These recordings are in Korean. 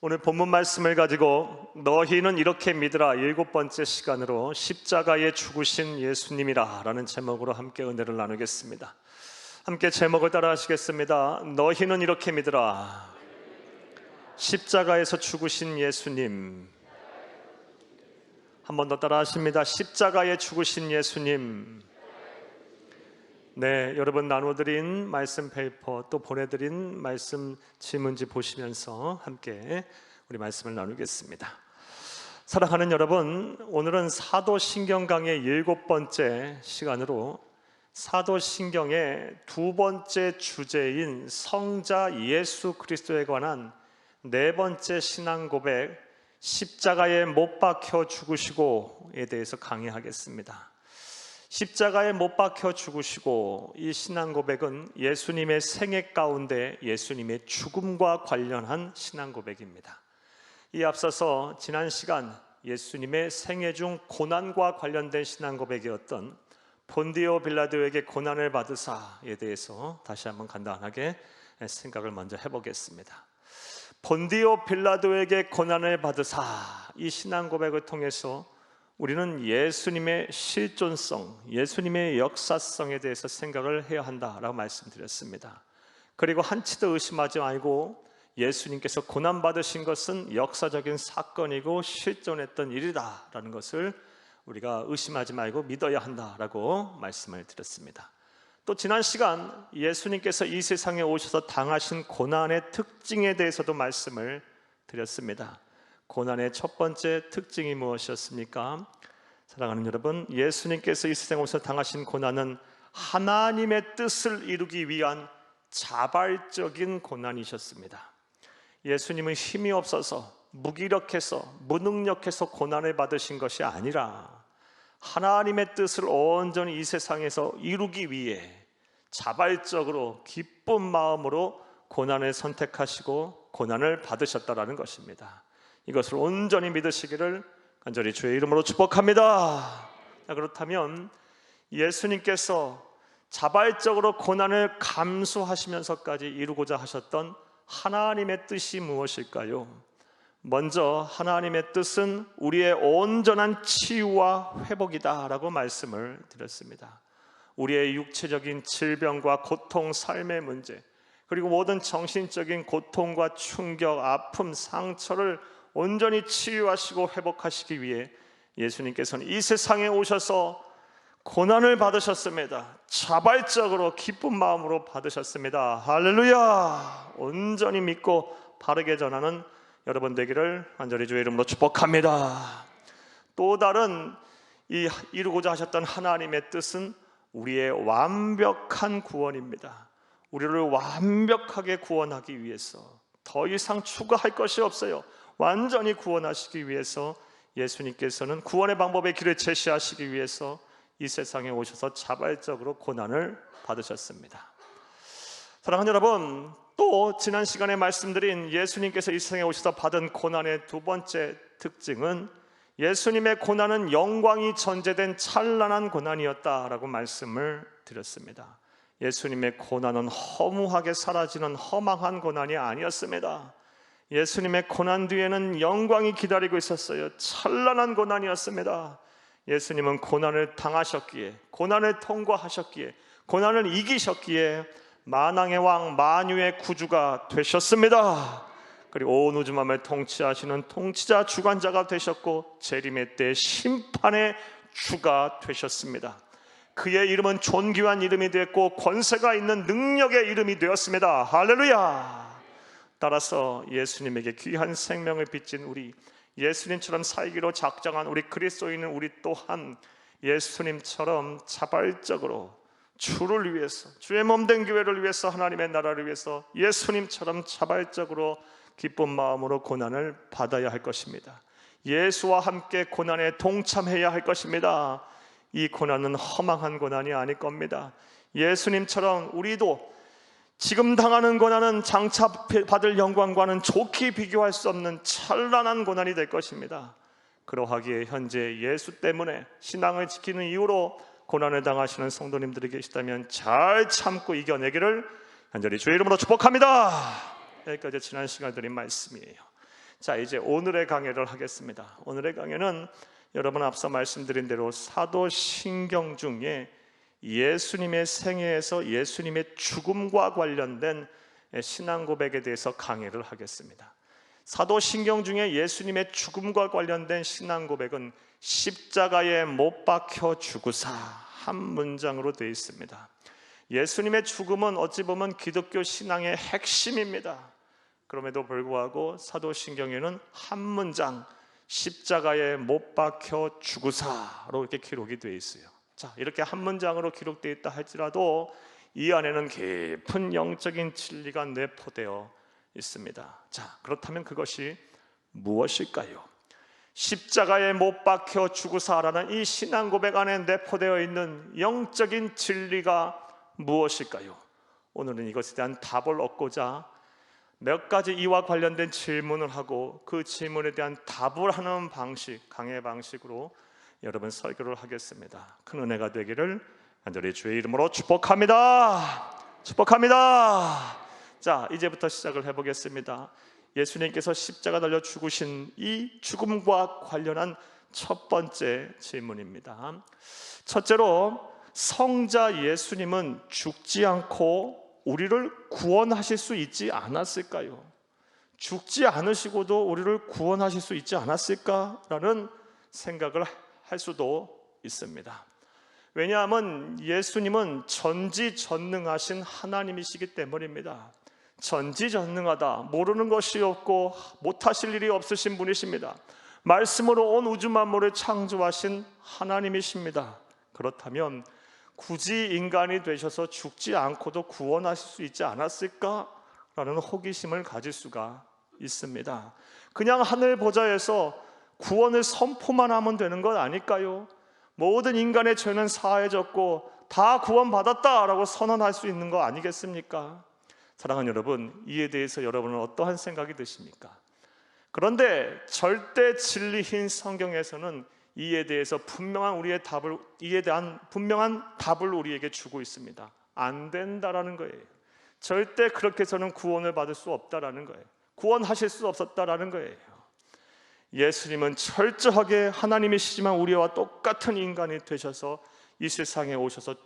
오늘 본문 말씀을 가지고 너희는 이렇게 믿으라 7번째 시간으로 십자가에 죽으신 예수님이라 라는 제목으로 함께 은혜를 나누겠습니다. 함께 제목을 따라 하시겠습니다. 너희는 이렇게 믿으라 십자가에서 죽으신 예수님. 한 번 더 따라 하십니다. 십자가에 죽으신 예수님. 네, 여러분 나눠드린 말씀 페이퍼 또 보내드린 말씀 질문지 보시면서 함께 우리 말씀을 나누겠습니다. 사랑하는 여러분, 오늘은 사도신경 강의 7번째 시간으로 사도신경의 2번째 주제인 성자 예수 그리스도에 관한 4번째 신앙 고백, 십자가에 못 박혀 죽으시고에 대해서 강의하겠습니다. 십자가에 못 박혀 죽으시고, 이 신앙 고백은 예수님의 생애 가운데 예수님의 죽음과 관련한 신앙 고백입니다. 이 앞서서 지난 시간 예수님의 생애 중 고난과 관련된 신앙 고백이었던 본디오 빌라도에게 고난을 받으사에 대해서 다시 한번 간단하게 생각을 먼저 해보겠습니다. 본디오 빌라도에게 고난을 받으사, 이 신앙 고백을 통해서 우리는 예수님의 실존성, 예수님의 역사성에 대해서 생각을 해야 한다라고 말씀드렸습니다. 그리고 한치도 의심하지 말고 예수님께서 고난받으신 것은 역사적인 사건이고 실존했던 일이다라는 것을 우리가 의심하지 말고 믿어야 한다라고 말씀을 드렸습니다. 또 지난 시간 예수님께서 이 세상에 오셔서 당하신 고난의 특징에 대해서도 말씀을 드렸습니다. 고난의 첫 번째 특징이 무엇이었습니까? 사랑하는 여러분, 예수님께서 이 세상에 오셔서 당하신 고난은 하나님의 뜻을 이루기 위한 자발적인 고난이셨습니다. 예수님은 힘이 없어서 무기력해서 무능력해서 고난을 받으신 것이 아니라 하나님의 뜻을 온전히 이 세상에서 이루기 위해 자발적으로 기쁜 마음으로 고난을 선택하시고 고난을 받으셨다라는 것입니다. 이것을 온전히 믿으시기를 간절히 주의 이름으로 축복합니다. 그렇다면 예수님께서 자발적으로 고난을 감수하시면서까지 이루고자 하셨던 하나님의 뜻이 무엇일까요? 먼저 하나님의 뜻은 우리의 온전한 치유와 회복이다라고 말씀을 드렸습니다. 우리의 육체적인 질병과 고통, 삶의 문제, 그리고 모든 정신적인 고통과 충격, 아픔, 상처를 온전히 치유하시고 회복하시기 위해 예수님께서는 이 세상에 오셔서 고난을 받으셨습니다. 자발적으로 기쁜 마음으로 받으셨습니다. 할렐루야! 온전히 믿고 바르게 전하는 여러분 되기를 간절히 주의 이름으로 축복합니다. 또 다른 이루고자 하셨던 하나님의 뜻은 우리의 완벽한 구원입니다. 우리를 완벽하게 구원하기 위해서 더 이상 추가할 것이 없어요. 완전히 구원하시기 위해서 예수님께서는 구원의 방법의 길을 제시하시기 위해서 이 세상에 오셔서 자발적으로 고난을 받으셨습니다. 사랑하는 여러분, 또 지난 시간에 말씀드린 예수님께서 이 세상에 오셔서 받은 고난의 2번째 특징은 예수님의 고난은 영광이 전제된 찬란한 고난이었다라고 말씀을 드렸습니다. 예수님의 고난은 허무하게 사라지는 허망한 고난이 아니었습니다. 예수님의 고난 뒤에는 영광이 기다리고 있었어요. 찬란한 고난이었습니다. 예수님은 고난을 당하셨기에, 고난을 통과하셨기에, 고난을 이기셨기에 만왕의 왕, 만유의 구주가 되셨습니다. 그리고 온 우주 만물을 통치하시는 통치자, 주관자가 되셨고 재림의 때 심판의 주가 되셨습니다. 그의 이름은 존귀한 이름이 되었고 권세가 있는 능력의 이름이 되었습니다. 할렐루야! 따라서 예수님에게 귀한 생명을 빚진 우리, 예수님처럼 살기로 작정한 우리 그리스도인은 우리 또한 예수님처럼 자발적으로 주를 위해서, 주의 몸된 교회를 위해서, 하나님의 나라를 위해서 예수님처럼 자발적으로 기쁜 마음으로 고난을 받아야 할 것입니다. 예수와 함께 고난에 동참해야 할 것입니다. 이 고난은 허망한 고난이 아닐 겁니다. 예수님처럼 우리도 지금 당하는 고난은 장차 받을 영광과는 좋게 비교할 수 없는 찬란한 고난이 될 것입니다. 그러하기에 현재 예수 때문에 신앙을 지키는 이유로 고난을 당하시는 성도님들이 계시다면 잘 참고 이겨내기를 간절히 주의 이름으로 축복합니다. 여기까지 지난 시간 드린 말씀이에요. 자, 이제 오늘의 강해를 하겠습니다. 오늘의 강해는 여러분 앞서 말씀드린 대로 사도신경 중에 예수님의 생애에서 예수님의 죽음과 관련된 신앙 고백에 대해서 강해를 하겠습니다. 사도신경 중에 예수님의 죽음과 관련된 신앙 고백은 십자가에 못 박혀 죽으사 한 문장으로 되어 있습니다. 예수님의 죽음은 어찌 보면 기독교 신앙의 핵심입니다. 그럼에도 불구하고 사도신경에는 한 문장, 십자가에 못 박혀 죽으사로 이렇게 기록이 되어 있어요. 자, 이렇게 한 문장으로 기록되어 있다 할지라도 이 안에는 깊은 영적인 진리가 내포되어 있습니다. 자, 그렇다면 그것이 무엇일까요? 십자가에 못 박혀 죽으사라는 이 신앙 고백 안에 내포되어 있는 영적인 진리가 무엇일까요? 오늘은 이것에 대한 답을 얻고자 몇 가지 이와 관련된 질문을 하고 그 질문에 대한 답을 하는 방식, 강해 방식으로 여러분 설교를 하겠습니다. 큰 은혜가 되기를 간절히 주의 이름으로 축복합니다. 축복합니다. 자, 이제부터 시작을 해보겠습니다. 예수님께서 십자가 달려 죽으신 이 죽음과 관련한 첫 번째 질문입니다. 첫째로, 성자 예수님은 죽지 않고 우리를 구원하실 수 있지 않았을까요? 죽지 않으시고도 우리를 구원하실 수 있지 않았을까라는 생각을 할 수도 있습니다. 왜냐하면 예수님은 전지전능하신 하나님이시기 때문입니다. 전지전능하다, 모르는 것이 없고 못하실 일이 없으신 분이십니다. 말씀으로 온 우주 만물을 창조하신 하나님이십니다. 그렇다면 굳이 인간이 되셔서 죽지 않고도 구원하실 수 있지 않았을까라는 호기심을 가질 수가 있습니다. 그냥 하늘 보좌에서 구원을 선포만 하면 되는 것 아닐까요? 모든 인간의 죄는 사해졌고 다 구원받았다라고 선언할 수 있는 거 아니겠습니까? 사랑하는 여러분, 이에 대해서 여러분은 어떠한 생각이 드십니까? 그런데 절대 진리인 성경에서는 이에 대해서 이에 대한 분명한 답을 우리에게 주고 있습니다. 안 된다라는 거예요. 절대 그렇게 해서는 구원을 받을 수 없다라는 거예요. 구원하실 수 없었다라는 거예요. 예수님은 철저하게 하나님이시지만 우리와 똑같은 인간이 되셔서 이 세상에 오셔서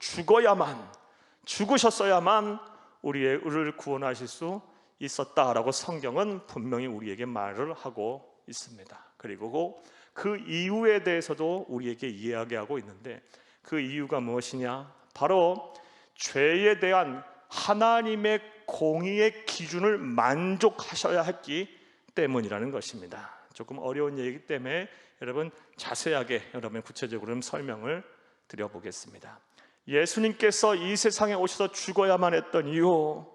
죽으셨어야만 우리를 구원하실 수 있었다라고 성경은 분명히 우리에게 말을 하고 있습니다. 그리고 그 이유에 대해서도 우리에게 이야기하고 있는데, 그 이유가 무엇이냐? 바로 죄에 대한 하나님의 공의의 기준을 만족하셔야 했기 때문이라는 것입니다. 조금 어려운 얘기이기 때문에 여러분 자세하게 여러분 구체적으로 설명을 드려보겠습니다. 예수님께서 이 세상에 오셔서 죽어야만 했던 이유,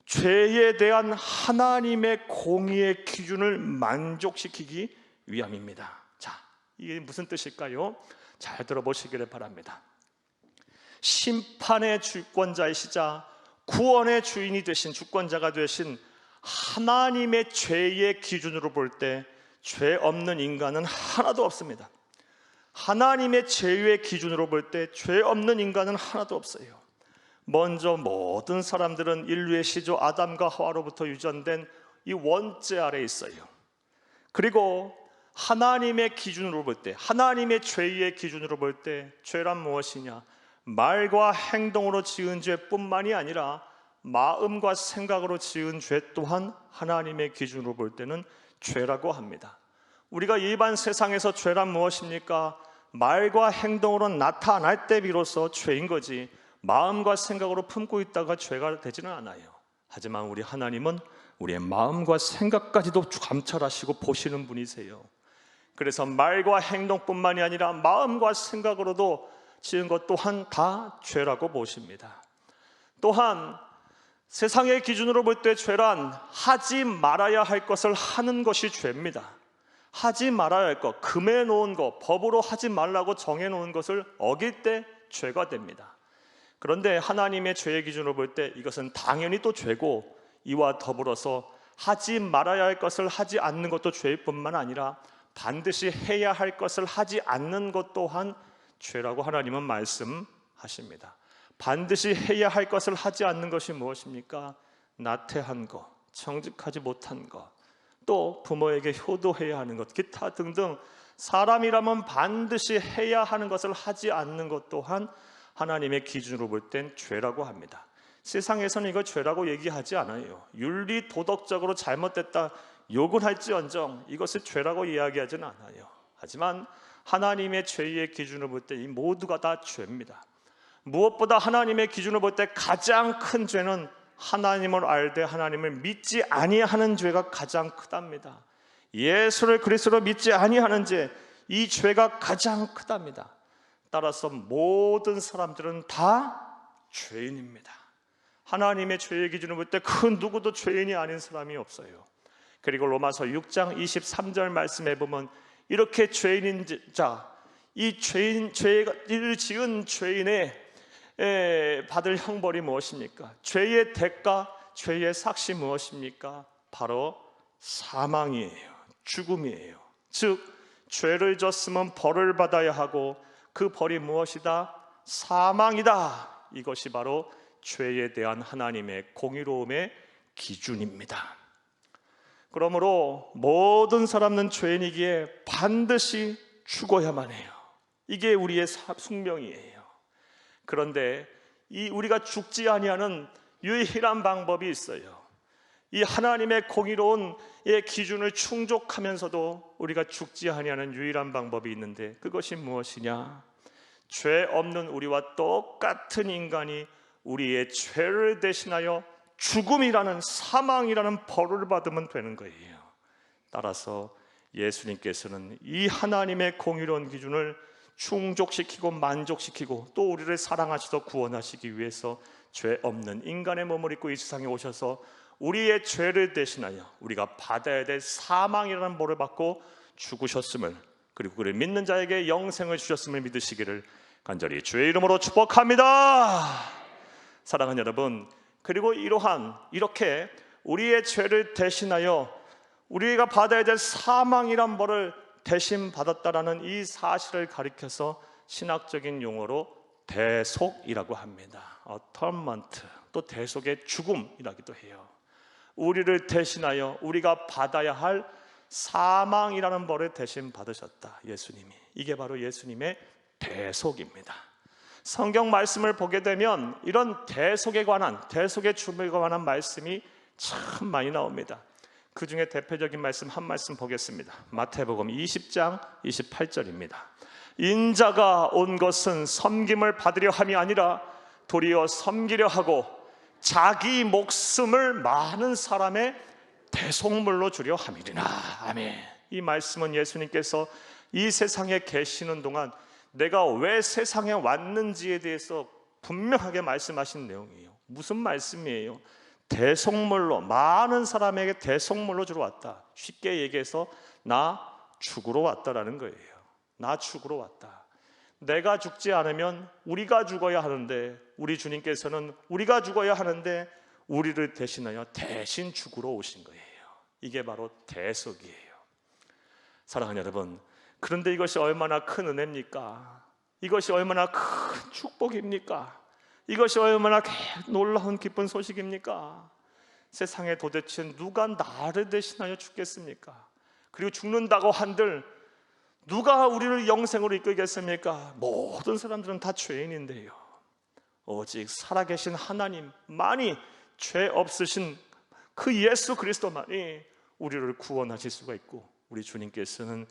죄에 대한 하나님의 공의의 기준을 만족시키기 위함입니다. 자, 이게 무슨 뜻일까요? 잘 들어보시기를 바랍니다. 심판의 주권자이시자 구원의 주인이 되신 주권자가 되신 하나님의 죄의 기준으로 볼 때 죄 없는 인간은 하나도 없습니다. 하나님의 죄의 기준으로 볼 때 죄 없는 인간은 하나도 없어요. 먼저 모든 사람들은 인류의 시조 아담과 하와로부터 유전된 이 원죄 아래 있어요. 그리고 하나님의 기준으로 볼 때, 하나님의 죄의 기준으로 볼 때 죄란 무엇이냐? 말과 행동으로 지은 죄뿐만이 아니라 마음과 생각으로 지은 죄 또한 하나님의 기준으로 볼 때는 죄라고 합니다. 우리가 일반 세상에서 죄란 무엇입니까? 말과 행동으로 나타날 때 비로소 죄인 거지, 마음과 생각으로 품고 있다가 죄가 되지는 않아요. 하지만 우리 하나님은 우리의 마음과 생각까지도 감찰하시고 보시는 분이세요. 그래서 말과 행동뿐만이 아니라 마음과 생각으로도 지은 것 또한 다 죄라고 보십니다. 또한 세상의 기준으로 볼 때 죄란 하지 말아야 할 것을 하는 것이 죄입니다. 하지 말아야 할 것, 금해 놓은 것, 법으로 하지 말라고 정해 놓은 것을 어길 때 죄가 됩니다. 그런데 하나님의 죄의 기준으로 볼 때 이것은 당연히 또 죄고, 이와 더불어서 하지 말아야 할 것을 하지 않는 것도 죄일 뿐만 아니라 반드시 해야 할 것을 하지 않는 것 또한 죄라고 하나님은 말씀하십니다. 반드시 해야 할 것을 하지 않는 것이 무엇입니까? 나태한 것, 정직하지 못한 것, 또 부모에게 효도해야 하는 것, 기타 등등 사람이라면 반드시 해야 하는 것을 하지 않는 것 또한 하나님의 기준으로 볼 땐 죄라고 합니다. 세상에서는 이걸 죄라고 얘기하지 않아요. 윤리 도덕적으로 잘못됐다 욕을 할지언정 이것을 죄라고 이야기하지는 않아요. 하지만 하나님의 죄의 기준으로 볼 때 이 모두가 다 죄입니다. 무엇보다 하나님의 기준으로 볼 때 가장 큰 죄는 하나님을 알되 하나님을 믿지 아니하는 죄가 가장 크답니다. 예수를 그리스도로 믿지 아니하는 죄, 이 죄가 가장 크답니다. 따라서 모든 사람들은 다 죄인입니다. 하나님의 죄의 기준으로 볼 때 그 누구도 죄인이 아닌 사람이 없어요. 그리고 로마서 6장 23절 말씀에 보면 이렇게 죄인인 자, 이 죄를 지은 죄인의 받을 형벌이 무엇입니까? 죄의 대가, 죄의 삭시 무엇입니까? 바로 사망이에요. 죽음이에요. 즉 죄를 졌으면 벌을 받아야 하고 그 벌이 무엇이다? 사망이다. 이것이 바로 죄에 대한 하나님의 공의로움의 기준입니다. 그러므로 모든 사람은 죄인이기에 반드시 죽어야만 해요. 이게 우리의 숙명이에요. 그런데 이 우리가 죽지 아니하는 유일한 방법이 있어요. 이 하나님의 공의로운 기준을 충족하면서도 우리가 죽지 아니하는 유일한 방법이 있는데 그것이 무엇이냐? 죄 없는 우리와 똑같은 인간이 우리의 죄를 대신하여 죽음이라는 사망이라는 벌을 받으면 되는 거예요. 따라서 예수님께서는 이 하나님의 공의로운 기준을 충족시키고 만족시키고 또 우리를 사랑하시고 구원하시기 위해서 죄 없는 인간의 몸을 입고 이 세상에 오셔서 우리의 죄를 대신하여 우리가 받아야 될 사망이라는 벌을 받고 죽으셨음을, 그리고 그를 믿는 자에게 영생을 주셨음을 믿으시기를 간절히 주의 이름으로 축복합니다. 사랑하는 여러분, 그리고 이렇게 우리의 죄를 대신하여 우리가 받아야 될 사망이란 벌을 대신 받았다라는 이 사실을 가리켜서 신학적인 용어로 대속이라고 합니다. 어터먼트, 또 대속의 죽음이라기도 해요. 우리를 대신하여 우리가 받아야 할 사망이라는 벌을 대신 받으셨다, 예수님이. 이게 바로 예수님의 대속입니다. 성경 말씀을 보게 되면 이런 대속에 관한, 대속의 죽음에 관한 말씀이 참 많이 나옵니다. 그 중에 대표적인 말씀 한 말씀 보겠습니다. 마태복음 20장 28절입니다. 인자가 온 것은 섬김을 받으려 함이 아니라 도리어 섬기려 하고 자기 목숨을 많은 사람의 대속물로 주려 함이리라. 아멘. 이 말씀은 예수님께서 이 세상에 계시는 동안 내가 왜 세상에 왔는지에 대해서 분명하게 말씀하신 내용이에요. 무슨 말씀이에요? 대속물로, 많은 사람에게 대속물로 주러 왔다. 쉽게 얘기해서 나 죽으러 왔다라는 거예요. 나 죽으러 왔다. 내가 죽지 않으면 우리가 죽어야 하는데, 우리 주님께서는 우리가 죽어야 하는데 우리를 대신하여 대신 죽으러 오신 거예요. 이게 바로 대속이에요. 사랑하는 여러분, 그런데 이것이 얼마나 큰 은혜입니까? 이것이 얼마나 큰 축복입니까? 이것이 얼마나 놀라운 기쁜 소식입니까? 세상에 도대체 누가 나를 대신하여 죽겠습니까? 그리고 죽는다고 한들 누가 우리를 영생으로 이끌겠습니까? 모든 사람들은 다 죄인인데요. 오직 살아계신 하나님만이, 죄 없으신 그 예수 그리스도만이 우리를 구원하실 수가 있고, 우리 주님께서는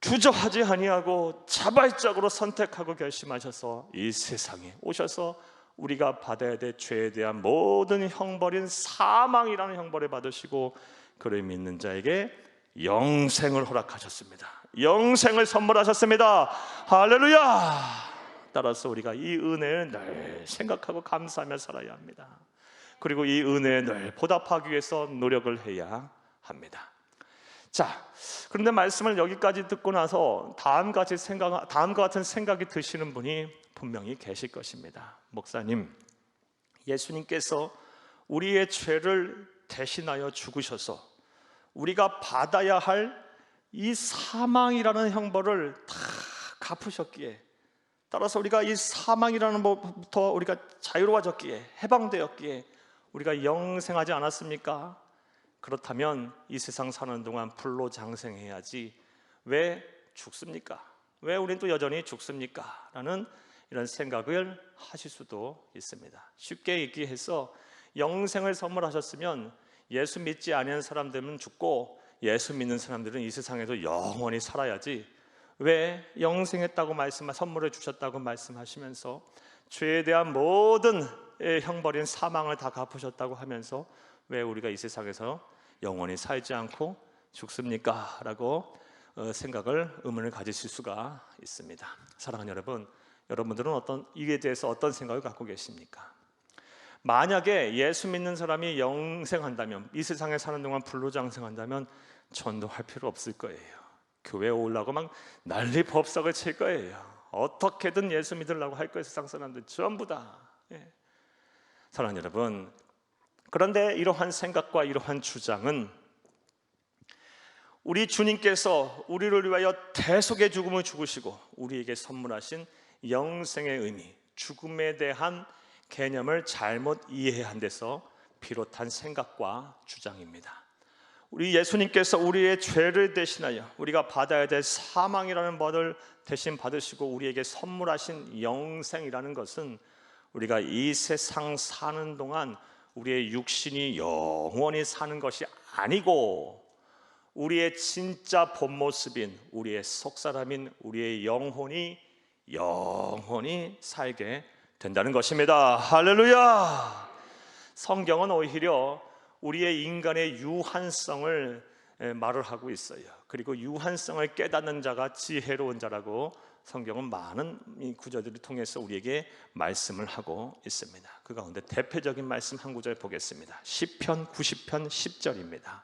주저하지 아니하고 자발적으로 선택하고 결심하셔서 이 세상에 오셔서 우리가 받아야 될 죄에 대한 모든 형벌인 사망이라는 형벌을 받으시고 그를 믿는 자에게 영생을 허락하셨습니다. 영생을 선물하셨습니다. 할렐루야. 따라서 우리가 이 은혜를 늘 생각하고 감사하며 살아야 합니다. 그리고 이 은혜에 늘 보답하기 위해서 노력을 해야 합니다. 자, 그런데 말씀을 여기까지 듣고 나서 다음과 같은 생각이 드시는 분이 분명히 계실 것입니다. 목사님, 예수님께서 우리의 죄를 대신하여 죽으셔서 우리가 받아야 할 이 사망이라는 형벌을 다 갚으셨기에, 따라서 우리가 이 사망이라는 법부터 우리가 자유로워졌기에, 해방되었기에 우리가 영생하지 않았습니까? 그렇다면 이 세상 사는 동안 불로장생해야지 왜 죽습니까? 왜 우리는 또 여전히 죽습니까? 라는 이런 생각을 하실 수도 있습니다. 쉽게 얘기해서 영생을 선물하셨으면 예수 믿지 않은 사람들은 죽고 예수 믿는 사람들은 이 세상에서 영원히 살아야지, 왜 영생했다고 선물을 주셨다고 말씀하시면서 죄에 대한 모든 형벌인 사망을 다 갚으셨다고 하면서 왜 우리가 이 세상에서 영원히 살지 않고 죽습니까? 라고 의문을 가지실 수가 있습니다. 사랑하는 여러분, 여러분들은 이에 대해서 어떤 생각을 갖고 계십니까? 만약에 예수 믿는 사람이 영생한다면, 이 세상에 사는 동안 불로장생한다면 전도할 필요 없을 거예요. 교회에 오려고 막 난리 법석을 칠 거예요. 어떻게든 예수 믿으려고 할 거예요. 세상 사람들 전부 다. 사랑하는 여러분, 그런데 이러한 생각과 이러한 주장은 우리 주님께서 우리를 위하여 대속의 죽음을 죽으시고 우리에게 선물하신 영생의 의미, 죽음에 대한 개념을 잘못 이해한 데서 비롯한 생각과 주장입니다. 우리 예수님께서 우리의 죄를 대신하여 우리가 받아야 될 사망이라는 벌을 대신 받으시고 우리에게 선물하신 영생이라는 것은 우리가 이 세상 사는 동안 우리의 육신이 영원히 사는 것이 아니고 우리의 진짜 본 모습인 우리의 속사람인 우리의 영혼이 영원히 살게 된다는 것입니다. 할렐루야! 성경은 오히려 우리의 인간의 유한성을 말을 하고 있어요. 그리고 유한성을 깨닫는 자가 지혜로운 자라고 성경은 많은 구절들을 통해서 우리에게 말씀을 하고 있습니다. 그 가운데 대표적인 말씀 한 구절 보겠습니다. 시편 90편 10절입니다.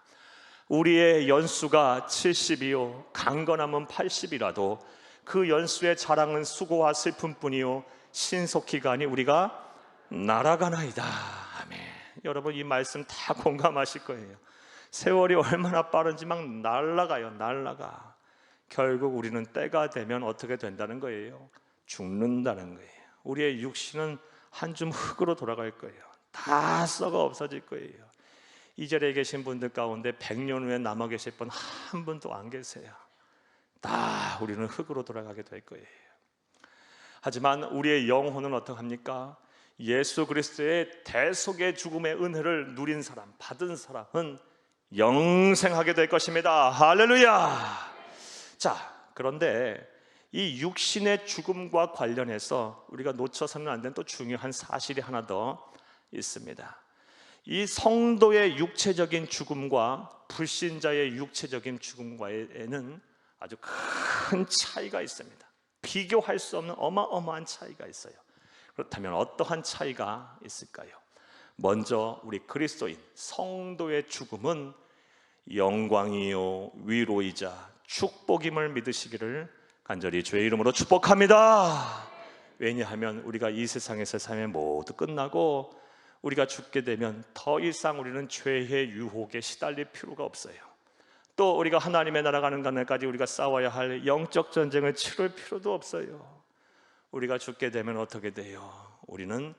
우리의 연수가 70이요 강건함은 80이라도 그 연수의 자랑은 수고와 슬픔뿐이요 신속히 가니 우리가 날아가나이다. 아멘. 여러분, 이 말씀 다 공감하실 거예요. 세월이 얼마나 빠른지 막 날아가요. 날아가. 결국 우리는 때가 되면 어떻게 된다는 거예요? 죽는다는 거예요. 우리의 육신은 한 줌 흙으로 돌아갈 거예요. 다 썩어 없어질 거예요. 이 자리에 계신 분들 가운데 100년 후에 남아 계실 분 한 분도 안 계세요. 다 우리는 흙으로 돌아가게 될 거예요. 하지만 우리의 영혼은 어떡합니까? 예수 그리스도의 대속의 죽음의 은혜를 누린 사람, 받은 사람은 영생하게 될 것입니다. 할렐루야! 자, 그런데 이 육신의 죽음과 관련해서 우리가 놓쳐서는 안 되는 또 중요한 사실이 하나 더 있습니다. 이 성도의 육체적인 죽음과 불신자의 육체적인 죽음과에는 아주 큰 차이가 있습니다. 비교할 수 없는 어마어마한 차이가 있어요. 그렇다면 어떠한 차이가 있을까요? 먼저 우리 그리스도인 성도의 죽음은 영광이요 위로이자 축복임을 믿으시기를 간절히 주의 이름으로 축복합니다. 왜냐하면 우리가 이 세상에서 삶이 모두 끝나고 우리가 죽게 되면 더 이상 우리는 죄의 유혹에 시달릴 필요가 없어요. 또 우리가 하나님의 나라 가는 날까지 우리가 싸워야 할 영적 전쟁을 치를 필요도 없어요. 우리가 죽게 되면 어떻게 돼요? 우리는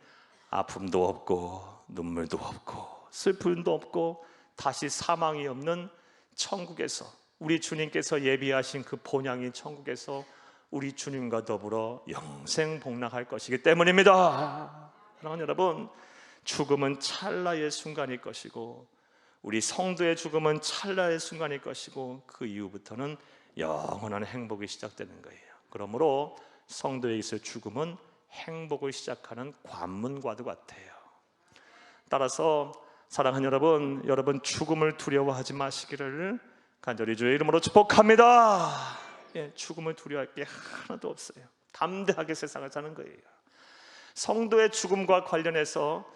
아픔도 없고 눈물도 없고 슬픔도 없고 다시 사망이 없는 천국에서, 우리 주님께서 예비하신 그 본향인 천국에서 우리 주님과 더불어 영생 복락할 것이기 때문입니다. 사랑하는 여러분, 죽음은 찰나의 순간일 것이고 우리 성도의 죽음은 찰나의 순간일 것이고 그 이후부터는 영원한 행복이 시작되는 거예요. 그러므로 성도에 있을 죽음은 행복을 시작하는 관문과도 같아요. 따라서 사랑하는 여러분 죽음을 두려워하지 마시기를 간절히 주의 이름으로 축복합니다. 죽음을 두려워할 게 하나도 없어요. 담대하게 세상을 사는 거예요. 성도의 죽음과 관련해서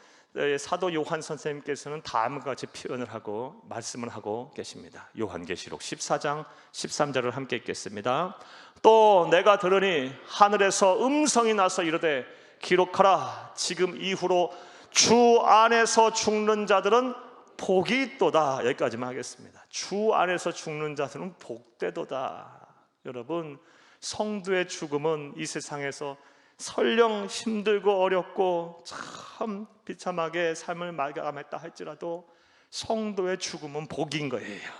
사도 요한 선생님께서는 다음과 같이 표현을 하고 말씀을 하고 계십니다. 요한계시록 14장 13절을 함께 읽겠습니다. 또 내가 들으니 하늘에서 음성이 나서 이르되 기록하라. 지금 이후로 주 안에서 죽는 자들은 복이 있도다. 여기까지만 하겠습니다. 주 안에서 죽는 자들은 복되도다. 여러분, 성도의 죽음은 이 세상에서 설령 힘들고 어렵고 참 비참하게 삶을 마감했다 할지라도 성도의 죽음은 복인 거예요.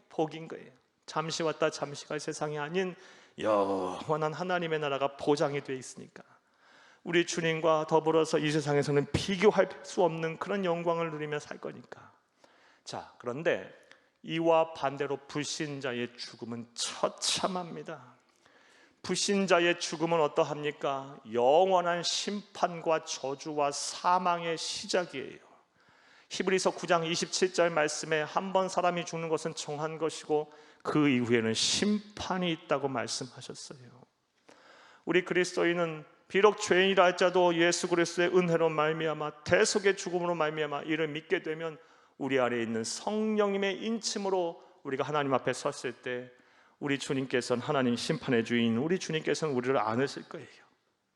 복인 거예요. 잠시 왔다 잠시 갈 세상이 아닌 영원한 하나님의 나라가 보장이 되어 있으니까 우리 주님과 더불어서 이 세상에서는 비교할 수 없는 그런 영광을 누리며 살 거니까. 자, 그런데 이와 반대로 불신자의 죽음은 처참합니다. 불신자의 죽음은 어떠합니까? 영원한 심판과 저주와 사망의 시작이에요. 히브리서 9장 27절 말씀에 한 번 사람이 죽는 것은 정한 것이고 그 이후에는 심판이 있다고 말씀하셨어요. 우리 그리스도인은 비록 죄인이라 할지라도 예수 그리스도의 은혜로 말미암아 대속의 죽음으로 말미암아 이를 믿게 되면 우리 안에 있는 성령님의 인침으로 우리가 하나님 앞에 섰을 때 우리 주님께서는 하나님 심판의 주인, 우리 주님께서는 우리를 안으실 거예요.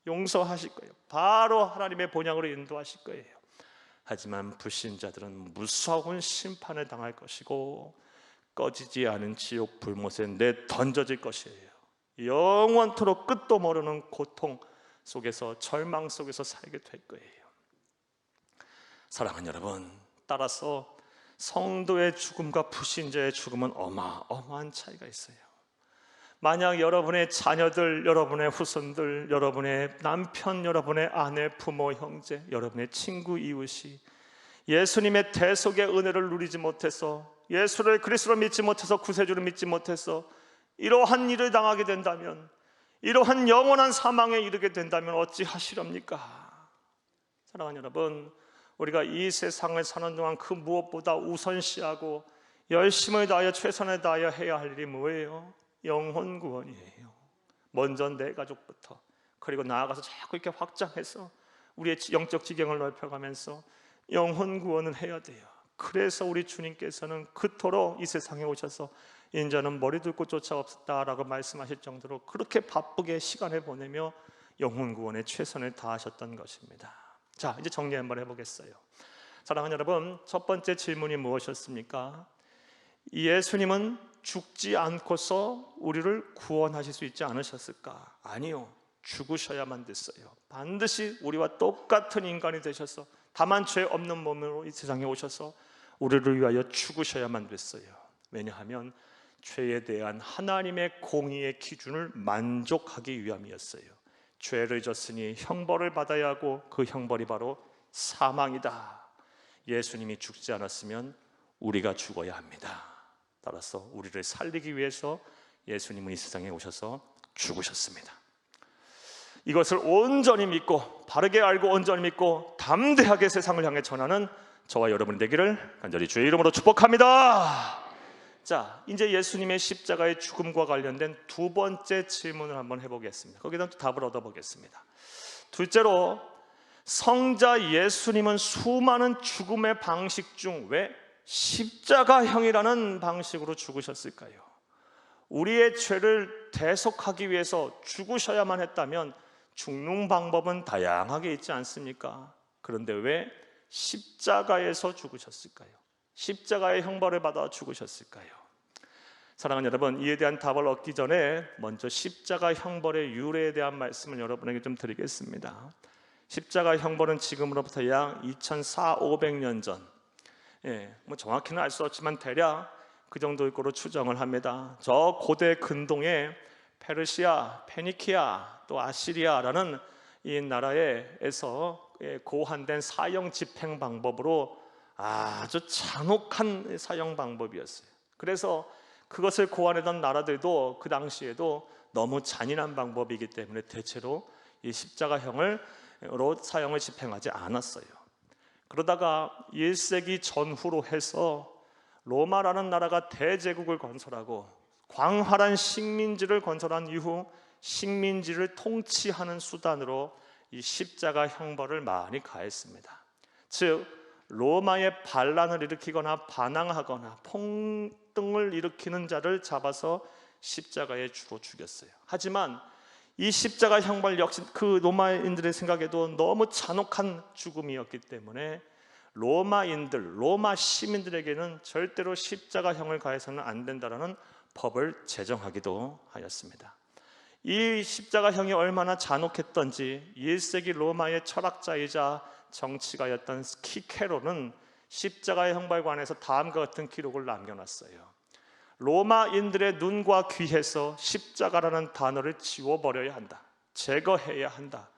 용서하실 거예요. 바로 하나님의 본향으로 인도하실 거예요. 하지만 불신자들은 무서운 심판을 당할 것이고 꺼지지 않은 지옥 불못에 내던져질 것이에요. 영원토록 끝도 모르는 고통 속에서, 절망 속에서 살게 될 거예요. 사랑하는 여러분, 따라서 성도의 죽음과 불신자의 죽음은 어마어마한 차이가 있어요. 만약 여러분의 자녀들, 여러분의 후손들, 여러분의 남편, 여러분의 아내, 부모, 형제, 여러분의 친구, 이웃이 예수님의 대속의 은혜를 누리지 못해서, 예수를 그리스도로 믿지 못해서, 구세주를 믿지 못해서 이러한 일을 당하게 된다면, 이러한 영원한 사망에 이르게 된다면 어찌하시렵니까? 사랑하는 여러분, 우리가 이 세상을 사는 동안 그 무엇보다 우선시하고 열심을 다하여 최선을 다하여 해야 할 일이 뭐예요? 영혼 구원이에요. 먼저 내 가족부터, 그리고 나아가서 자꾸 이렇게 확장해서 우리의 영적 지경을 넓혀가면서 영혼 구원은 해야 돼요. 그래서 우리 주님께서는 그토록 이 세상에 오셔서 인자는 머리 둘 곳조차 없었다라고 말씀하실 정도로 그렇게 바쁘게 시간을 보내며 영혼 구원에 최선을 다하셨던 것입니다. 자, 이제 정리 한번 해보겠어요. 사랑하는 여러분, 첫 번째 질문이 무엇이었습니까? 예수님은 죽지 않고서 우리를 구원하실 수 있지 않으셨을까? 아니요, 죽으셔야만 됐어요. 반드시 우리와 똑같은 인간이 되셔서 다만 죄 없는 몸으로 이 세상에 오셔서 우리를 위하여 죽으셔야만 됐어요. 왜냐하면 죄에 대한 하나님의 공의의 기준을 만족하기 위함이었어요. 죄를 졌으니 형벌을 받아야 하고 그 형벌이 바로 사망이다. 예수님이 죽지 않았으면 우리가 죽어야 합니다. 따라서 우리를 살리기 위해서 예수님은 이 세상에 오셔서 죽으셨습니다. 이것을 온전히 믿고, 바르게 알고 온전히 믿고 담대하게 세상을 향해 전하는 저와 여러분이 되기를 간절히 주의 이름으로 축복합니다. 자, 이제 예수님의 십자가의 죽음과 관련된 두 번째 질문을 한번 해보겠습니다. 거기다 또 답을 얻어보겠습니다. 둘째로, 성자 예수님은 수많은 죽음의 방식 중 왜 십자가형이라는 방식으로 죽으셨을까요? 우리의 죄를 대속하기 위해서 죽으셔야만 했다면 죽는 방법은 다양하게 있지 않습니까? 그런데 왜 십자가에서 죽으셨을까요? 십자가의 형벌을 받아 죽으셨을까요? 사랑하는 여러분, 이에 대한 답을 얻기 전에 먼저 십자가 형벌의 유래에 대한 말씀을 여러분에게 좀 드리겠습니다. 십자가 형벌은 지금으로부터 약 2400~500년 전, 뭐 정확히는 알 수 없지만 대략 그 정도일 거로 추정을 합니다. 저 고대 근동에 페르시아, 페니키아, 또 아시리아라는 이 나라에서 고안된 사형 집행 방법으로 아주 잔혹한 사형 방법이었어요. 그래서 그것을 고안했던 나라들도 그 당시에도 너무 잔인한 방법이기 때문에 대체로 이 십자가형으로 사형을 집행하지 않았어요. 그러다가 1세기 전후로 해서 로마라는 나라가 대제국을 건설하고 광활한 식민지를 건설한 이후 식민지를 통치하는 수단으로 이 십자가 형벌을 많이 가했습니다. 즉 로마의 반란을 일으키거나 반항하거나 폭동을 일으키는 자를 잡아서 십자가에 주로 죽였어요. 하지만 이 십자가 형벌 역시 그 로마인들의 생각에도 너무 잔혹한 죽음이었기 때문에 로마인들, 로마 시민들에게는 절대로 십자가형을 가해서는 안 된다라는 법을 제정하기도 하였습니다. 이 십자가형이 얼마나 잔혹했던지 1세기 로마의 철학자이자 정치가였던 키케로는 십자가의 형벌에 관해서 다음과 같은 기록을 남겨놨어요. 로마인들의 눈과 귀에서 십자가라는 단어를 지워버려야 한다. 제거해야 한다.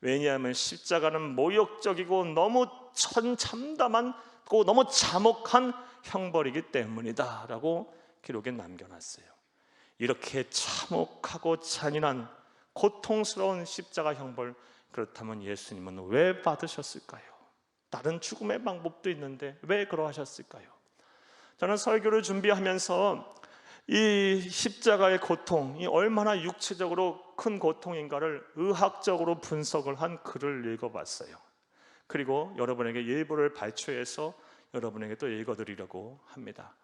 왜냐하면 십자가는 모욕적이고 너무 천참담하고 너무 참혹한 형벌이기 때문이다 라고 기록에 남겨놨어요. 이렇게 참혹하고 잔인한 고통스러운 십자가 형벌, 그렇다면 예수님은 왜 받으셨을까요? 다른 죽음의 방법도 있는데 왜 그러하셨을까요? 저는 설교를 준비하면서 이 십자가의 고통이 얼마나 육체적으로 큰 고통인가를 의학적으로 분석을 한 글을 읽어봤어요. 그리고 여러분에게 일부를 발췌해서 여러분에게 또 읽어드리려고 합니다.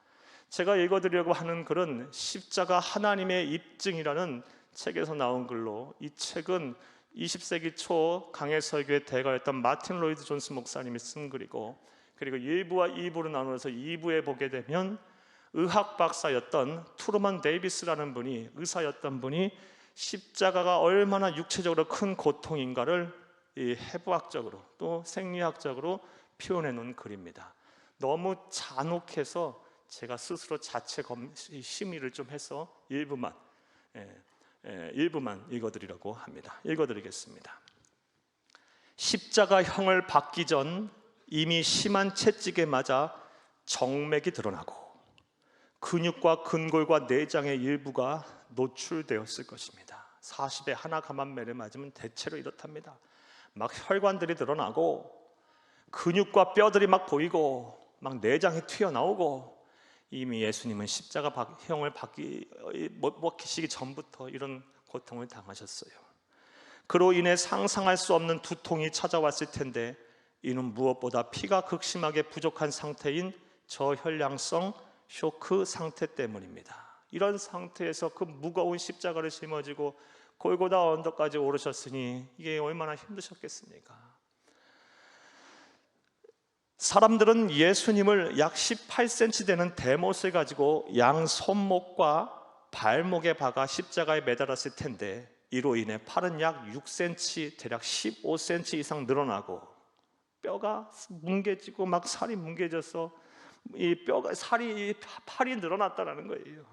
제가 읽어드리려고 하는 글은 십자가 하나님의 입증이라는 책에서 나온 글로, 이 책은 20세기 초 강해 설교의 대가였던 마틴 로이드 존스 목사님이 쓴 글이고, 그리고 1부와 2부로 나누어서 2부에 보게 되면 의학 박사였던 트루먼 데이비스라는 분이, 의사였던 분이 십자가가 얼마나 육체적으로 큰 고통인가를 이 해부학적으로 또 생리학적으로 표현해 놓은 글입니다. 너무 잔혹해서 제가 스스로 자체 심의를 좀 해서 일부만 읽어드리려고 합니다. 읽어드리겠습니다. 십자가형을 받기 전 이미 심한 채찍에 맞아 정맥이 드러나고 근육과 근골과 내장의 일부가 노출되었을 것입니다. 40에 하나 감한매를 맞으면 대체로 이렇답니다. 막 혈관들이 드러나고 근육과 뼈들이 막 보이고 막 내장이 튀어나오고, 이미 예수님은 십자가형을 먹히시기 전부터 이런 고통을 당하셨어요. 그로 인해 상상할 수 없는 두통이 찾아왔을 텐데, 이는 무엇보다 피가 극심하게 부족한 상태인 저혈량성 쇼크 상태 때문입니다. 이런 상태에서 그 무거운 십자가를 짊어지고 골고다 언덕까지 오르셨으니 이게 얼마나 힘드셨겠습니까? 사람들은 예수님을 약 18cm 되는 대못을 가지고 양 손목과 발목에 박아 십자가에 매달았을 텐데, 이로 인해 팔은 약 6cm, 대략 15cm 이상 늘어나고 뼈가 뭉개지고 막 살이 뭉개져서 이 뼈가 팔이 늘어났다는 거예요.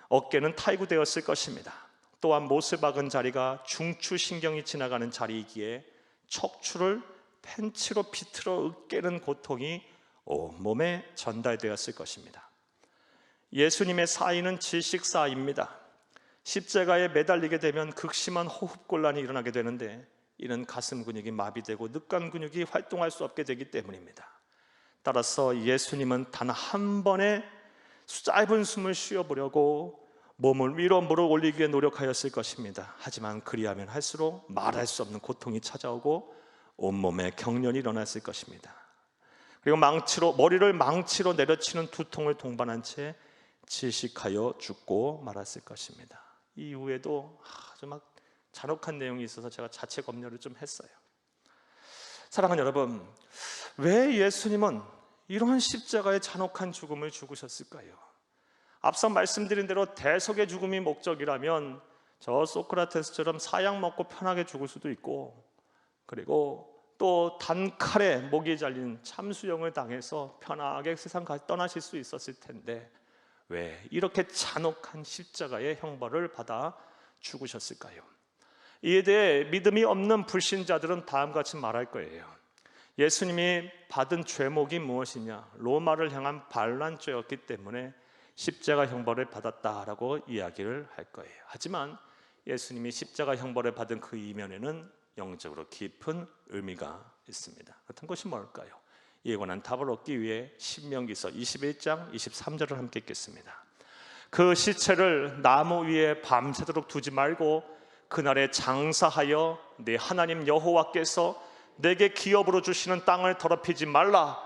어깨는 탈구되었을 것입니다. 또한 못을 박은 자리가 중추신경이 지나가는 자리이기에 척추를 펜치로 비틀어 으깨는 고통이 온몸에 전달되었을 것입니다. 예수님의 사인은 질식사입니다. 십자가에 매달리게 되면 극심한 호흡곤란이 일어나게 되는데, 이는 가슴 근육이 마비되고 늑간 근육이 활동할 수 없게 되기 때문입니다. 따라서 예수님은 단 한 번에 짧은 숨을 쉬어보려고 몸을 위로 물어 올리기 위해 노력하였을 것입니다. 하지만 그리하면 할수록 말할 수 없는 고통이 찾아오고 온몸에 경련이 일어났을 것입니다. 그리고 머리를 망치로 내려치는 두통을 동반한 채 질식하여 죽고 말았을 것입니다. 이후에도 아주 막 잔혹한 내용이 있어서 제가 자체 검열을 좀 했어요. 사랑하는 여러분, 왜 예수님은 이런 십자가의 잔혹한 죽음을 죽으셨을까요? 앞서 말씀드린 대로 대속의 죽음이 목적이라면 저 소크라테스처럼 사약 먹고 편하게 죽을 수도 있고, 그리고 또 단칼에 목이 잘린 참수형을 당해서 편하게 세상까지 떠나실 수 있었을 텐데, 왜 이렇게 잔혹한 십자가의 형벌을 받아 죽으셨을까요? 이에 대해 믿음이 없는 불신자들은 다음과 같이 말할 거예요. 예수님이 받은 죄목이 무엇이냐? 로마를 향한 반란죄였기 때문에 십자가 형벌을 받았다라고 이야기를 할 거예요. 하지만 예수님이 십자가 형벌을 받은 그 이면에는 영적으로 깊은 의미가 있습니다. 같은 것이 뭘까요? 이에 관한 답을 얻기 위해 신명기서 21장 23절을 함께 읽겠습니다. 그 시체를 나무 위에 밤새도록 두지 말고 그날에 장사하여 내 하나님 여호와께서 내게 기업으로 주시는 땅을 더럽히지 말라.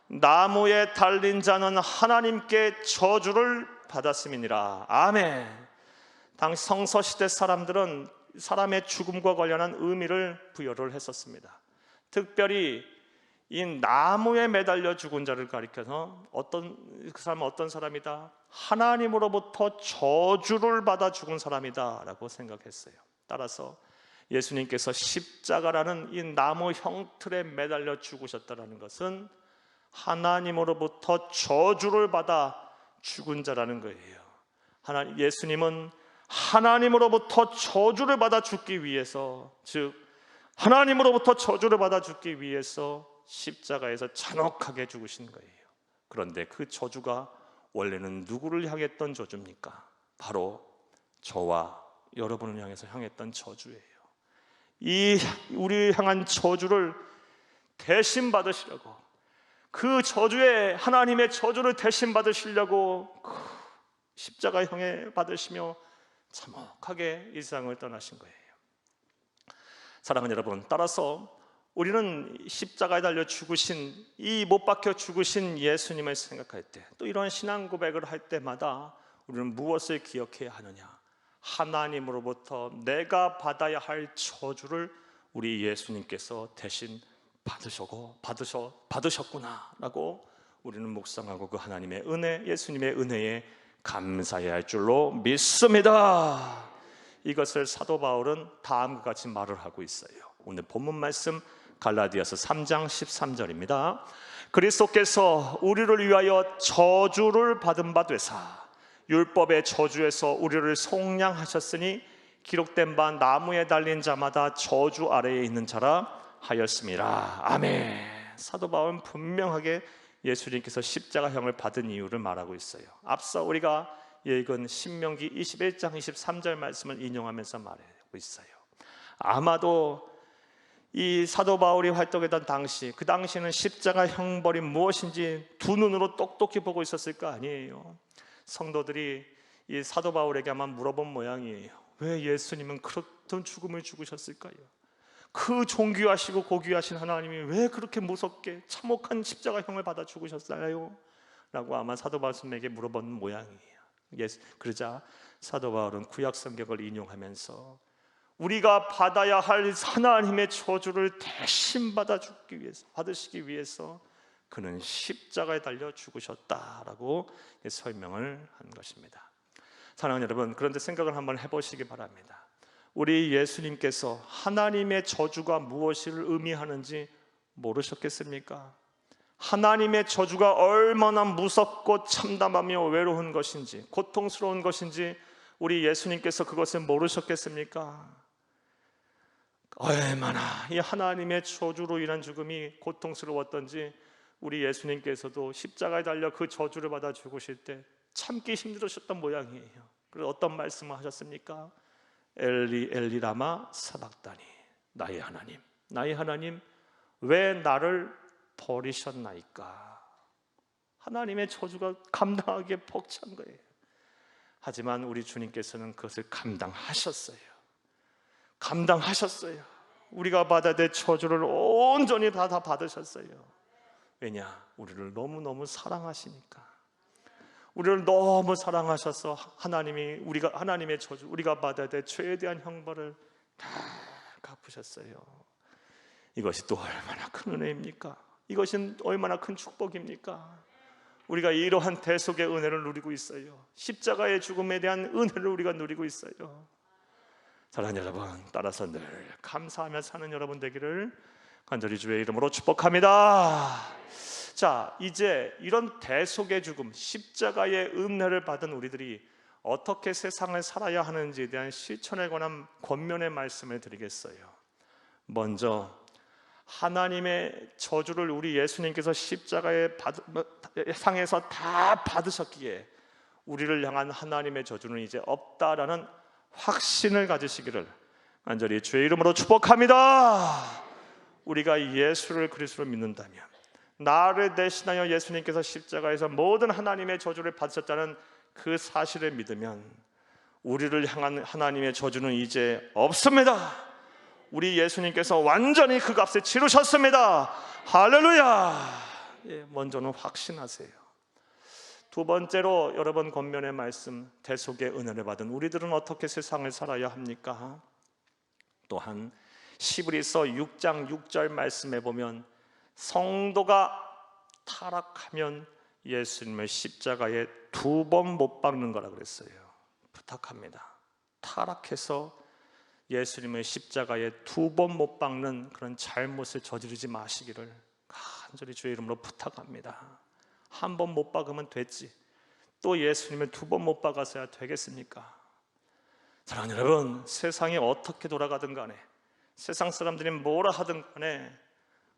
나무에 달린 자는 하나님께 저주를 받았음이니라. 아멘. 당시 성서시대 사람들은 사람의 죽음과 관련한 의미를 부여를 했었습니다. 특별히 이 나무에 매달려 죽은 자를 가리켜서 그 사람은 어떤 사람이다? 하나님으로부터 저주를 받아 죽은 사람이다 라고 생각했어요. 따라서 예수님께서 십자가라는 이 나무 형틀에 매달려 죽으셨다는 것은 하나님으로부터 저주를 받아 죽은 자라는 거예요. 예수님은 하나님으로부터 저주를 받아 죽기 위해서, 즉 하나님으로부터 저주를 받아 죽기 위해서 십자가에서 잔혹하게 죽으신 거예요. 그런데 그 저주가 원래는 누구를 향했던 저주입니까? 바로 저와 여러분을 향해서 향했던 저주예요. 이 우리를 향한 저주를 대신 받으시려고, 그 저주에 하나님의 저주를 대신 받으시려고 십자가 향해 받으시며 참혹하게 이 세상을 떠나신 거예요. 사랑하는 여러분, 따라서 우리는 십자가에 달려 죽으신, 이 못 박혀 죽으신 예수님을 생각할 때, 또 이런 신앙 고백을 할 때마다 우리는 무엇을 기억해야 하느냐? 하나님으로부터 내가 받아야 할 저주를 우리 예수님께서 대신 받으셨구나라고 우리는 묵상하고 그 하나님의 은혜, 예수님의 은혜에 감사해야 할 줄로 믿습니다. 이것을 사도 바울은 다음과 같이 말을 하고 있어요. 오늘 본문 말씀 갈라디아서 3장 13절입니다. 그리스도께서 우리를 위하여 저주를 받은 바 되사 율법의 저주에서 우리를 속량하셨으니 기록된 바 나무에 달린 자마다 저주 아래에 있는 자라 하였습니다. 아멘. 사도 바울은 분명하게 예수님께서 십자가형을 받은 이유를 말하고 있어요. 앞서 우리가 읽은 신명기 21장 23절 말씀을 인용하면서 말하고 있어요. 아마도 이 사도 바울이 활동했던 당시, 그 당시에는 십자가 형벌이 무엇인지 두 눈으로 똑똑히 보고 있었을 거 아니에요. 성도들이 이 사도 바울에게만 물어본 모양이에요. 왜 예수님은 그런 죽음을 죽으셨을까요? 그 존귀하시고 고귀하신 하나님이 왜 그렇게 무섭게 참혹한 십자가형을 받아 죽으셨어요? 라고 아마 사도 바울에게 물어본 모양이에요. 그러자 사도 바울은 구약 성경을 인용하면서 우리가 받아야 할 하나님의 저주를 대신 받으시기 위해서 그는 십자가에 달려 죽으셨다라고 설명을 한 것입니다. 사랑하는 여러분, 그런데 생각을 한번 해보시기 바랍니다. 우리 예수님께서 하나님의 저주가 무엇을 의미하는지 모르셨겠습니까? 하나님의 저주가 얼마나 무섭고 참담하며 외로운 것인지, 고통스러운 것인지 우리 예수님께서 그것을 모르셨겠습니까? 얼마나 이 하나님의 저주로 인한 죽음이 고통스러웠던지 우리 예수님께서도 십자가에 달려 그 저주를 받아 죽으실 때 참기 힘들으셨던 모양이에요. 그래서 어떤 말씀을 하셨습니까? 엘리 엘리 라마 사박다니, 나의 하나님 왜 나를 버리셨나이까? 하나님의 저주가 감당하기에 벅찬 거예요. 하지만 우리 주님께서는 그것을 감당하셨어요. 우리가 받아야 될 저주를 온전히 다 받으셨어요. 왜냐? 우리를 너무너무 사랑하시니까. 우리를 너무 사랑하셔서 하나님의 저주, 우리가 받아야 될 죄에 대한 형벌을 다 갚으셨어요. 이것이 또 얼마나 큰 은혜입니까? 이것은 얼마나 큰 축복입니까? 우리가 이러한 대속의 은혜를 누리고 있어요. 십자가의 죽음에 대한 은혜를 우리가 누리고 있어요. 사랑하는 여러분, 따라서 늘 감사하며 사는 여러분 되기를 간절히 주의 이름으로 축복합니다. 자, 이제 이런 대속의 죽음, 십자가의 은혜를 받은 우리들이 어떻게 세상을 살아야 하는지에 대한 실천에 관한 권면의 말씀을 드리겠어요. 먼저 하나님의 저주를 우리 예수님께서 십자가의 상에서 다 받으셨기에 우리를 향한 하나님의 저주는 이제 없다라는 확신을 가지시기를 간절히 주의 이름으로 축복합니다. 우리가 예수를 그리스도로 믿는다면, 나를 대신하여 예수님께서 십자가에서 모든 하나님의 저주를 받으셨다는 그 사실을 믿으면 우리를 향한 하나님의 저주는 이제 없습니다. 우리 예수님께서 완전히 그 값을 치르셨습니다. 할렐루야. 먼저는 확신하세요. 두 번째로 여러분 권면의 말씀, 대속의 은혜를 받은 우리들은 어떻게 세상을 살아야 합니까? 또한 시브리서 6장 6절 말씀에 보면 성도가 타락하면 예수님을 십자가에 2번 못 박는 거라 그랬어요. 부탁합니다. 타락해서 예수님을 십자가에 2번 못 박는 그런 잘못을 저지르지 마시기를 간절히 주의 이름으로 부탁합니다. 한 번 못 박으면 됐지 또 예수님을 두 번 못 박아서야 되겠습니까? 사랑하는 여러분, 세상이 어떻게 돌아가든 간에 세상 사람들이 뭐라 하든 간에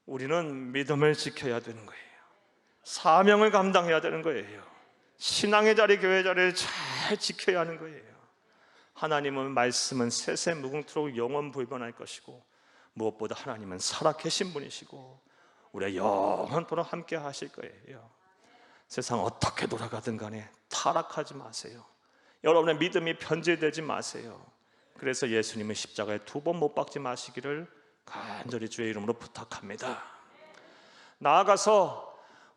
우리는 믿음을 지켜야 되는 거예요. 사명을 감당해야 되는 거예요. 신앙의 자리, 교회 자리를 잘 지켜야 하는 거예요. 하나님은 말씀은 세세 무궁토록 영원불변할 것이고 무엇보다 하나님은 살아계신 분이시고 우리의 영원토록 함께 하실 거예요. 세상 어떻게 돌아가든 간에 타락하지 마세요. 여러분의 믿음이 변질되지 마세요. 그래서 예수님은 십자가에 두 번 못 박지 마시기를 간절히 주의 이름으로 부탁합니다. 나아가서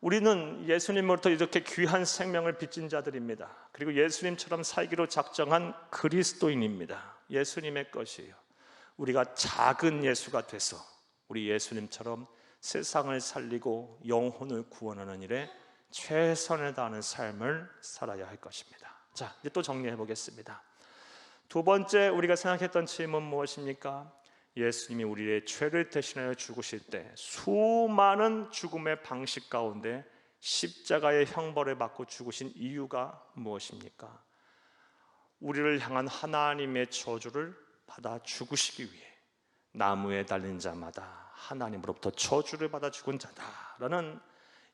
우리는 예수님으로부터 이렇게 귀한 생명을 빚진 자들입니다. 그리고 예수님처럼 살기로 작정한 그리스도인입니다. 예수님의 것이에요. 우리가 작은 예수가 돼서 우리 예수님처럼 세상을 살리고 영혼을 구원하는 일에 최선을 다하는 삶을 살아야 할 것입니다. 자, 이제 또 정리해 보겠습니다. 두 번째 우리가 생각했던 질문 무엇입니까? 예수님이 우리의 죄를 대신하여 죽으실 때 수많은 죽음의 방식 가운데 십자가의 형벌을 받고 죽으신 이유가 무엇입니까? 우리를 향한 하나님의 저주를 받아 죽으시기 위해 나무에 달린 자마다 하나님으로부터 저주를 받아 죽은 자다라는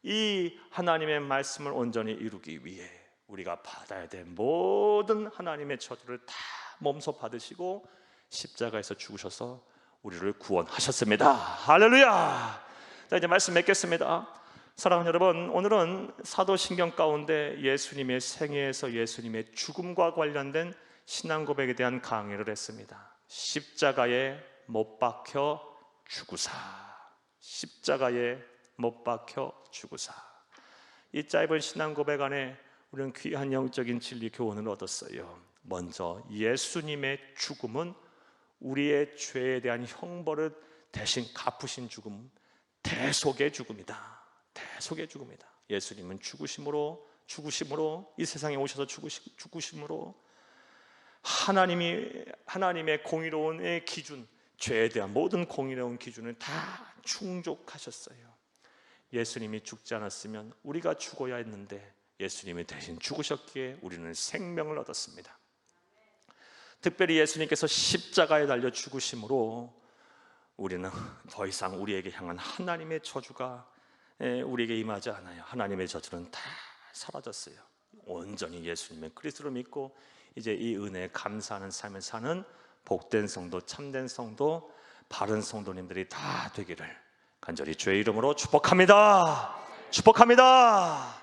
이 하나님의 말씀을 온전히 이루기 위해 우리가 받아야 될 모든 하나님의 저주를 다 몸소 받으시고 십자가에서 죽으셔서 우리를 구원하셨습니다. 할렐루야. 자, 이제 말씀 맺겠습니다. 사랑하는 여러분, 오늘은 사도신경 가운데 예수님의 생애에서 예수님의 죽음과 관련된 신앙 고백에 대한 강의를 했습니다. 십자가에 못 박혀 죽으사, 십자가에 못 박혀 죽으사. 이 짧은 신앙 고백 안에 우리는 귀한 영적인 진리 교훈을 얻었어요. 먼저 예수님의 죽음은 우리의 죄에 대한 형벌을 대신 갚으신 죽음, 대속의 죽음이다. 대속의 죽음이다. 예수님은 죽으심으로 이 세상에 오셔서 죽으심으로 하나님의 공의로운 기준, 죄에 대한 모든 공의로운 기준을 다 충족하셨어요. 예수님이 죽지 않았으면 우리가 죽어야 했는데 예수님이 대신 죽으셨기에 우리는 생명을 얻었습니다. 특별히 예수님께서 십자가에 달려 죽으심으로 우리는 더 이상 우리에게 향한 하나님의 저주가 우리에게 임하지 않아요. 하나님의 저주는 다 사라졌어요. 온전히 예수님의 그리스도를 믿고 이제 이 은혜에 감사하는 삶을 사는 복된 성도, 참된 성도, 바른 성도님들이 다 되기를 간절히 주의 이름으로 축복합니다. 축복합니다.